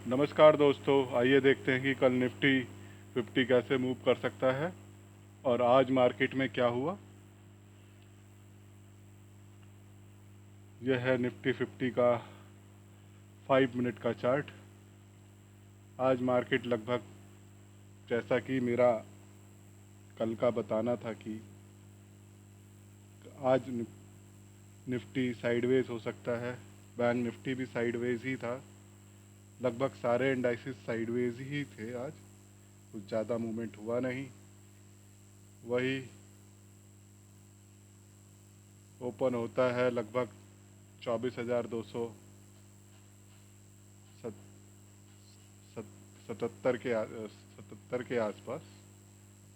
नमस्कार दोस्तों, आइए देखते हैं कि कल निफ्टी 50 कैसे मूव कर सकता है और आज मार्केट में क्या हुआ। यह है निफ्टी 50 का 5 मिनट का चार्ट। आज मार्केट लगभग, जैसा कि मेरा कल का बताना था कि आज निफ्टी साइडवेज हो सकता है। बैंक निफ्टी भी साइडवेज ही था। लगभग सारे इंडाइसिस साइडवेज ही थे आज। कुछ ज़्यादा मूवमेंट हुआ नहीं। वही ओपन होता है लगभग 24,277 के आसपास।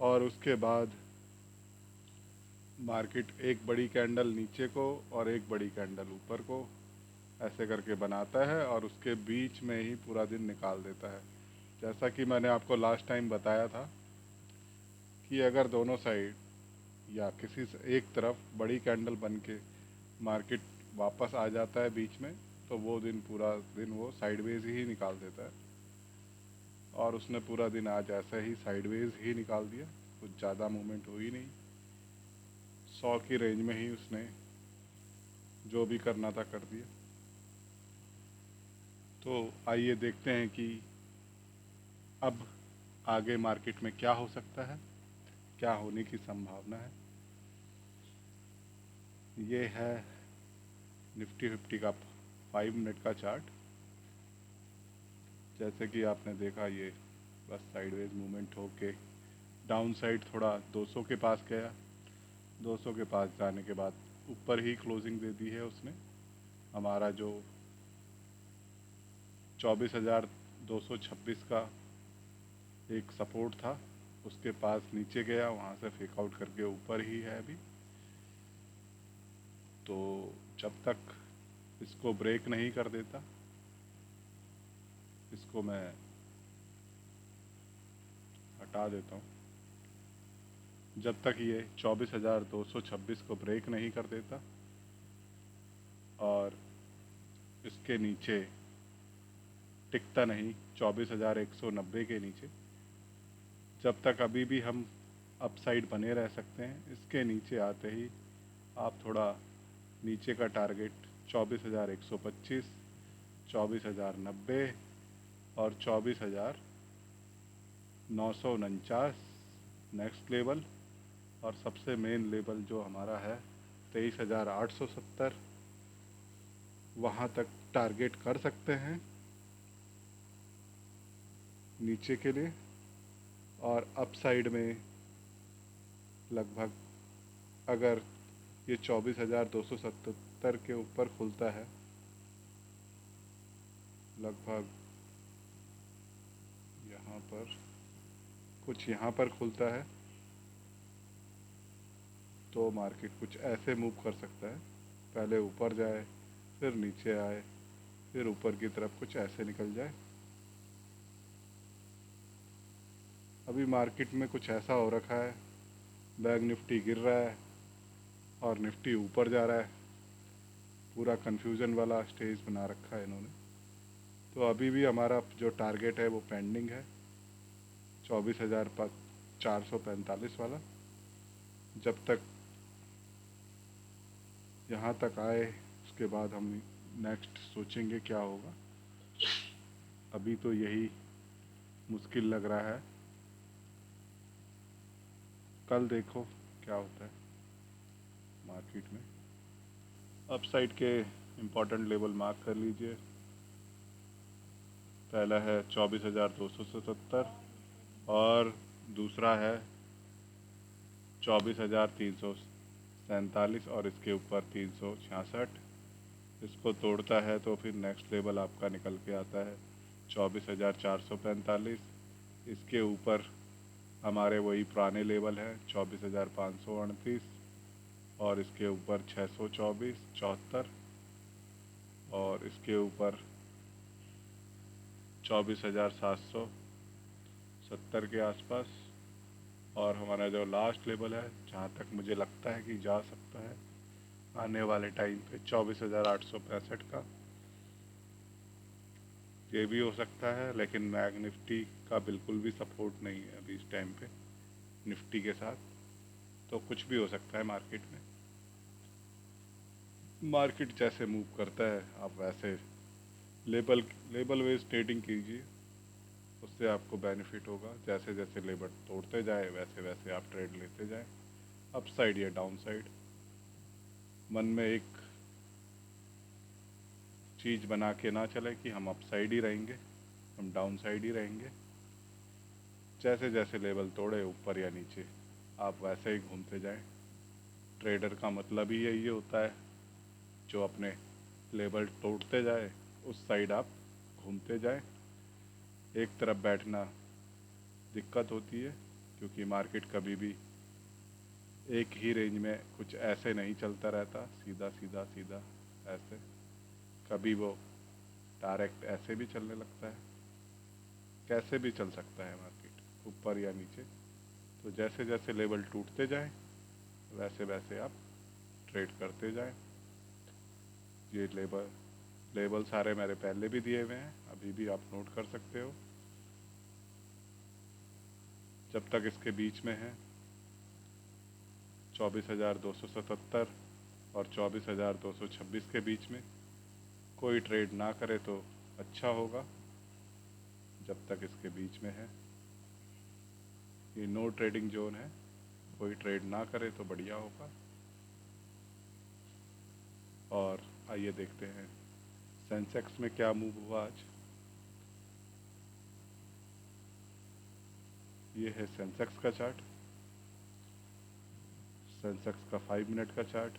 और उसके बाद मार्केट एक बड़ी कैंडल नीचे को और एक बड़ी कैंडल ऊपर को ऐसे करके बनाता है और उसके बीच में ही पूरा दिन निकाल देता है। जैसा कि मैंने आपको लास्ट टाइम बताया था कि अगर दोनों साइड या किसी से एक तरफ बड़ी कैंडल बन के मार्केट वापस आ जाता है बीच में, तो वो दिन पूरा दिन वो साइडवेज ही निकाल देता है। और उसने पूरा दिन आज ऐसे ही साइडवेज ही निकाल दिया। कुछ ज़्यादा मूवमेंट हुई नहीं। 100 की रेंज में ही उसने जो भी करना था कर दिया। तो आइए देखते हैं कि अब आगे मार्केट में क्या हो सकता है, क्या होने की संभावना है। ये है निफ्टी 50 का 5 मिनट का चार्ट। जैसे कि आपने देखा, ये बस साइडवेज मूवमेंट होके डाउन साइड थोड़ा 200 के पास गया। 200 के पास जाने के बाद ऊपर ही क्लोजिंग दे दी है उसने। हमारा जो 24,226 का एक सपोर्ट था, उसके पास नीचे गया, वहाँ से फेक आउट करके ऊपर ही है अभी। तो जब तक इसको ब्रेक नहीं कर देता, इसको मैं हटा देता हूँ। जब तक ये 24,226 को ब्रेक नहीं कर देता और इसके नीचे टिकता नहीं 24,190 के नीचे, जब तक अभी भी हम अपसाइड बने रह सकते हैं। इसके नीचे आते ही आप थोड़ा नीचे का टारगेट 24,125, 24,090 और 24,949 नेक्स्ट लेवल। और सबसे मेन लेवल जो हमारा है 23,870, वहाँ तक टारगेट कर सकते हैं नीचे के लिए। और अपसाइड में लगभग, अगर ये 24,277 के ऊपर खुलता है, लगभग यहाँ पर कुछ यहाँ पर खुलता है, तो मार्केट कुछ ऐसे मूव कर सकता है। पहले ऊपर जाए, फिर नीचे आए, फिर ऊपर की तरफ कुछ ऐसे निकल जाए। अभी मार्केट में कुछ ऐसा हो रखा है, बैंक निफ्टी गिर रहा है और निफ्टी ऊपर जा रहा है। पूरा कन्फ्यूज़न वाला स्टेज बना रखा है इन्होंने। तो अभी भी हमारा जो टारगेट है वो पेंडिंग है, 24,445 वाला। जब तक यहाँ तक आए, उसके बाद हम नेक्स्ट सोचेंगे क्या होगा। अभी तो यही मुश्किल लग रहा है। कल देखो क्या होता है मार्केट में। अपसाइड के इम्पोर्टेंट लेवल मार्क कर लीजिए। पहला है 24,277 और दूसरा है 24,347 और इसके ऊपर 366। इसको तोड़ता है तो फिर नेक्स्ट लेवल आपका निकल के आता है 24,445। इसके ऊपर हमारे वही पुराने लेवल है 24,538 और इसके ऊपर 624, 74 और इसके ऊपर 24,770 के आसपास। और हमारा जो लास्ट लेवल है, जहाँ तक मुझे लगता है कि जा सकता है आने वाले टाइम पे, 24,865 का। ये भी हो सकता है, लेकिन बैंक निफ्टी का बिल्कुल भी सपोर्ट नहीं है अभी इस टाइम पे निफ्टी के साथ, तो कुछ भी हो सकता है मार्केट में। मार्केट जैसे मूव करता है आप वैसे लेबल लेबल वेज ट्रेडिंग कीजिए, उससे आपको बेनिफिट होगा। जैसे जैसे लेबल तोड़ते जाए वैसे वैसे आप ट्रेड लेते जाएं, अप साइड या डाउन साइड। मन में एक चीज़ बना के ना चले कि हम अप साइड ही रहेंगे, हम डाउन साइड ही रहेंगे। जैसे जैसे लेवल तोड़े ऊपर या नीचे आप वैसे ही घूमते जाएं। ट्रेडर का मतलब ही यही होता है, जो अपने लेवल तोड़ते जाए उस साइड आप घूमते जाएं। एक तरफ बैठना दिक्कत होती है, क्योंकि मार्केट कभी भी एक ही रेंज में कुछ ऐसे नहीं चलता रहता, सीधा सीधा सीधा ऐसे। कभी वो डायरेक्ट ऐसे भी चलने लगता है, कैसे भी चल सकता है मार्केट, ऊपर या नीचे। तो जैसे जैसे लेवल टूटते जाएं वैसे वैसे आप ट्रेड करते जाएं। ये लेबल सारे मेरे पहले भी दिए हुए हैं, अभी भी आप नोट कर सकते हो। जब तक इसके बीच में है 24,277 और 24,226 के बीच में कोई ट्रेड ना करे तो अच्छा होगा। जब तक इसके बीच में है ये नो ट्रेडिंग जोन है, कोई ट्रेड ना करे तो बढ़िया होगा। और आइए देखते हैं सेंसेक्स में क्या मूव हुआ आज। ये है सेंसेक्स का चार्ट, सेंसेक्स का 5 मिनट का चार्ट।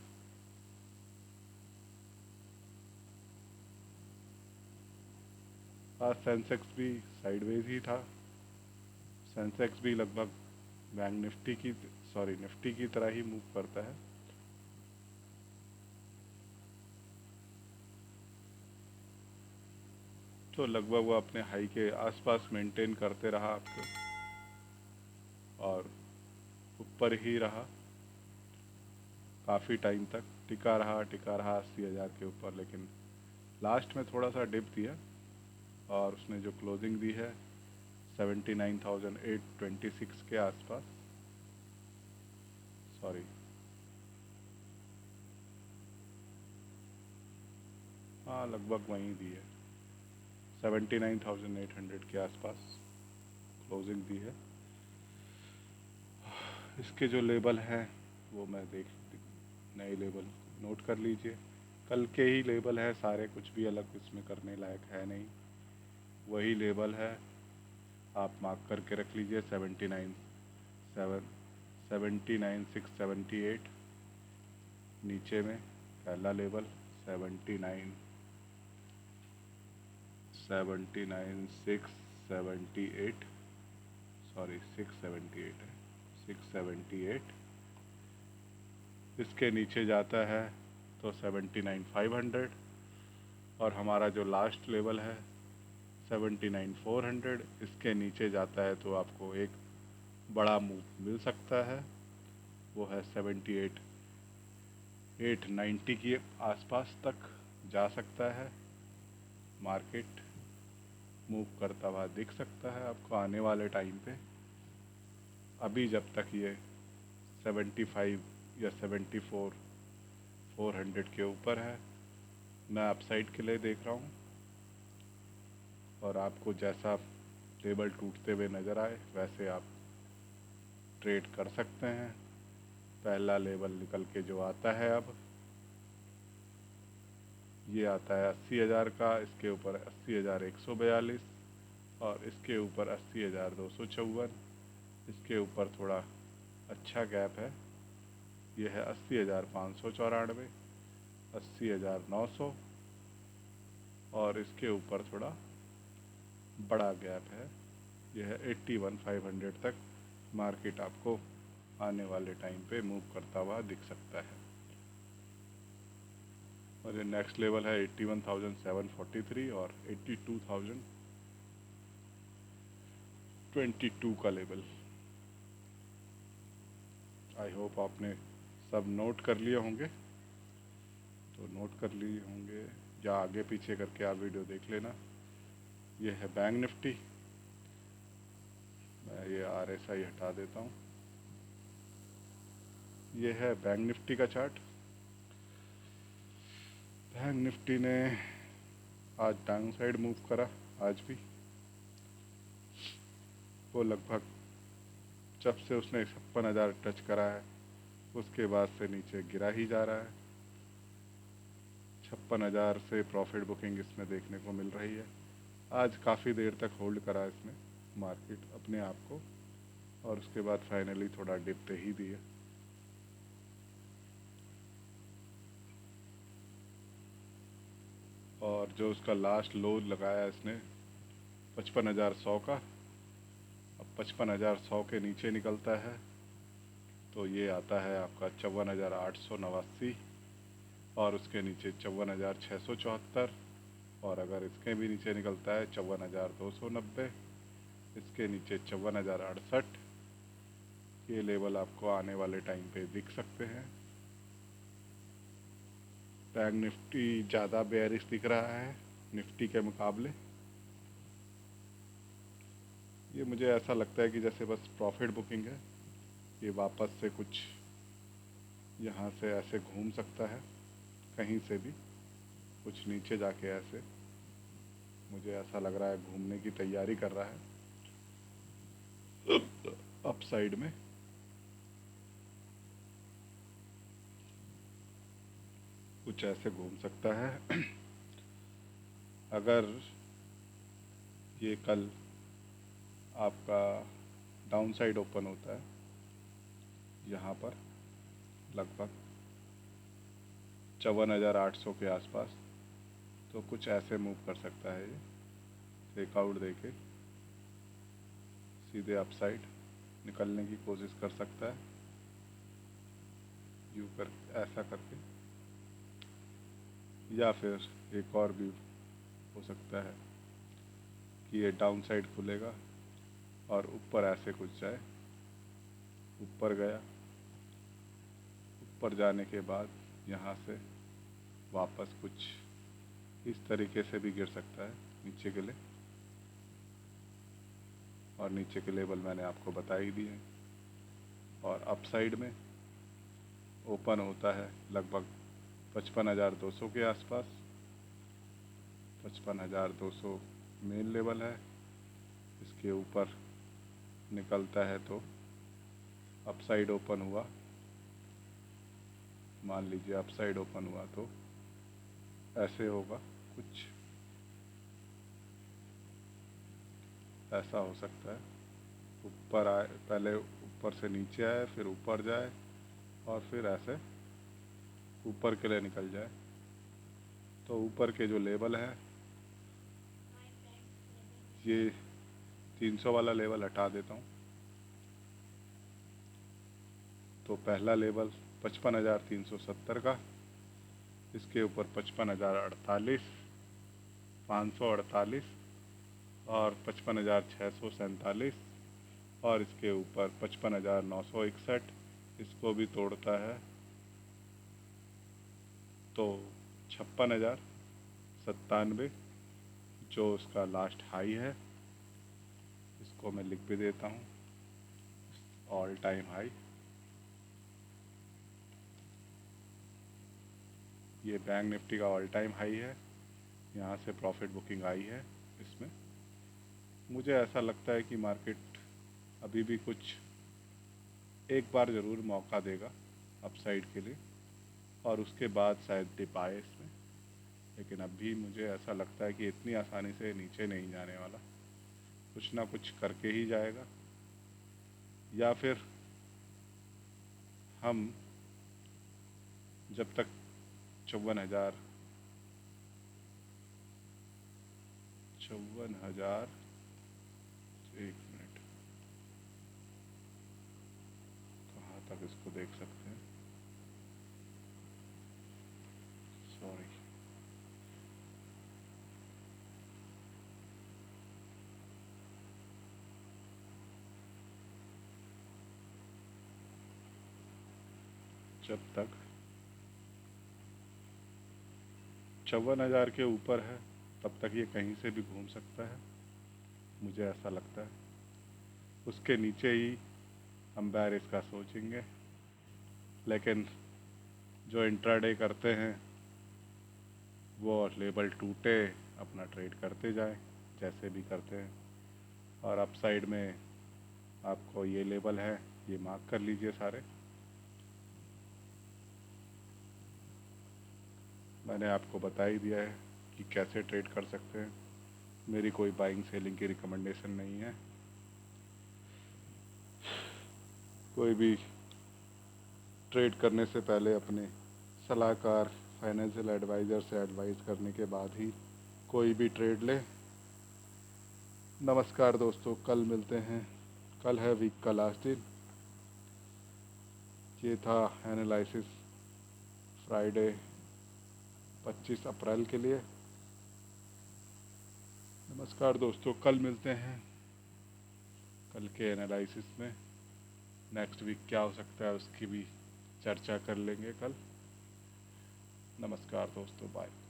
आज सेंसेक्स भी साइडवेज ही था। सेंसेक्स भी लगभग बैंक निफ्टी की तरह ही मूव करता है। तो लगभग वो अपने हाई के आसपास मेंटेन करते रहा आपको, और ऊपर ही रहा काफ़ी टाइम तक, टिका रहा 80,000 के ऊपर। लेकिन लास्ट में थोड़ा सा डिप दिया, और उसने जो क्लोजिंग दी है 79,826 के आसपास, सॉरी हाँ लगभग वहीं दी है, 79,800 के आसपास क्लोजिंग दी है। इसके जो लेबल हैं वो मैं नए लेबल नोट कर लीजिए। कल के ही लेबल है सारे, कुछ भी अलग इसमें करने लायक है नहीं, वही लेबल है। आप मार्क करके रख लीजिए 79,678 नीचे में पहला लेबल, 678, सॉरी 678 है, 678। इसके नीचे जाता है तो 79,500, और हमारा जो लास्ट लेवल है 79,400, इसके नीचे जाता है तो आपको एक बड़ा मूव मिल सकता है, वो है 78,890 के आसपास तक जा सकता है। मार्केट मूव करता हुआ दिख सकता है आपको आने वाले टाइम पे। अभी जब तक ये 75 या 74,400 के ऊपर है, मैं अपसाइड के लिए देख रहा हूँ। और आपको जैसा लेवल टूटते हुए नज़र आए वैसे आप ट्रेड कर सकते हैं। पहला लेवल निकल के जो आता है अब, ये आता है 80,000 का, इसके ऊपर 80,142, और इसके ऊपर 80,254। इसके ऊपर थोड़ा अच्छा गैप है, ये है 80,594, 80,900, और इसके ऊपर थोड़ा बड़ा गैप है, यह है 81,500 तक मार्केट आपको आने वाले टाइम पे मूव करता हुआ दिख सकता है। और ये नेक्स्ट लेवल है 81,743 और 82,022 का लेवल। आई होप आपने सब नोट कर लिए होंगे, तो नोट कर लिए होंगे या आगे पीछे करके आप वीडियो देख लेना। ये है बैंक निफ्टी। मैं ये RSI हटा देता हूँ। ये है बैंक निफ्टी का चार्ट। बैंक निफ्टी ने आज डाउन साइड मूव करा। आज भी वो लगभग जब से उसने 56,000 टच करा है उसके बाद से नीचे गिरा ही जा रहा है। 56,000 से प्रॉफिट बुकिंग इसमें देखने को मिल रही है। आज काफ़ी देर तक होल्ड करा इसने मार्केट अपने आप को, और उसके बाद फाइनली थोड़ा डिप दे ही दिया। और जो उसका लास्ट लो लगाया इसने 55,100 का, अब 55,100 के नीचे निकलता है तो ये आता है आपका 54,889, और उसके नीचे 54,674, और अगर इसके भी नीचे निकलता है 54,290, इसके नीचे 54,068। ये लेवल आपको आने वाले टाइम पे दिख सकते हैं। बैंक निफ्टी ज़्यादा बेयरिश दिख रहा है निफ्टी के मुकाबले। ये मुझे ऐसा लगता है कि जैसे बस प्रॉफिट बुकिंग है, ये वापस से कुछ यहाँ से ऐसे घूम सकता है, कहीं से भी कुछ नीचे जाके ऐसे, मुझे ऐसा लग रहा है घूमने की तैयारी कर रहा है अप साइड में। कुछ ऐसे घूम सकता है। अगर ये कल आपका डाउन साइड ओपन होता है यहाँ पर लगभग 54,800 के आसपास, तो कुछ ऐसे मूव कर सकता है। ये ब्रेकआउट देके सीधे अपसाइड निकलने की कोशिश कर सकता है, यूँ कर ऐसा करके, या फिर एक और भी हो सकता है कि ये डाउन साइड खुलेगा और ऊपर ऐसे कुछ जाए। ऊपर गया, ऊपर जाने के बाद यहाँ से वापस कुछ इस तरीके से भी गिर सकता है नीचे के लिए, और नीचे के लेवल मैंने आपको बता ही दिए हैं। और अप साइड में ओपन होता है लगभग 55,200 के आसपास। 55,200 मेन लेवल है। इसके ऊपर निकलता है तो अप साइड ओपन हुआ, मान लीजिए अप साइड ओपन हुआ तो ऐसे होगा, कुछ ऐसा हो सकता है। ऊपर आए, पहले ऊपर से नीचे आए, फिर ऊपर जाए, और फिर ऐसे ऊपर के लिए निकल जाए। तो ऊपर के जो लेवल है, ये 300 वाला लेवल हटा देता हूँ, तो पहला लेवल 55,370 का, इसके ऊपर 55,048, 548, और 55,647, और इसके ऊपर 55,961, इसको भी तोड़ता है तो 56,097 जो उसका लास्ट हाई है। इसको मैं लिख भी देता हूँ, ऑल टाइम हाई। ये बैंक निफ्टी का ऑल टाइम हाई है, यहाँ से प्रॉफिट बुकिंग आई है इसमें। मुझे ऐसा लगता है कि मार्केट अभी भी कुछ एक बार ज़रूर मौका देगा अपसाइड के लिए, और उसके बाद शायद डिप आए इसमें। लेकिन अभी मुझे ऐसा लगता है कि इतनी आसानी से नीचे नहीं जाने वाला, कुछ ना कुछ करके ही जाएगा। या फिर हम जब तक 54,000 एक मिनट, कहाँ तक इसको देख सकते हैं, सॉरी, जब तक 54,000 के ऊपर है तब तक ये कहीं से भी घूम सकता है, मुझे ऐसा लगता है। उसके नीचे ही हम बेयरिश का सोचेंगे, लेकिन जो इंट्राडे करते हैं वो लेवल टूटे अपना ट्रेड करते जाएं जैसे भी करते हैं। और अप साइड में आपको ये लेवल है, ये मार्क कर लीजिए सारे। मैंने आपको बता ही दिया है कि कैसे ट्रेड कर सकते हैं। मेरी कोई बाइंग सेलिंग की रिकमेंडेशन नहीं है। कोई भी ट्रेड करने से पहले अपने सलाहकार फाइनेंशियल एडवाइज़र से एडवाइस करने के बाद ही कोई भी ट्रेड ले। नमस्कार दोस्तों, कल मिलते हैं। कल है वीक का लास्ट दिन। ये था एनालिसिस फ्राइडे 25 अप्रैल के लिए। नमस्कार दोस्तों, कल मिलते हैं कल के एनालिसिस में। नेक्स्ट वीक क्या हो सकता है उसकी भी चर्चा कर लेंगे कल। नमस्कार दोस्तों, बाय।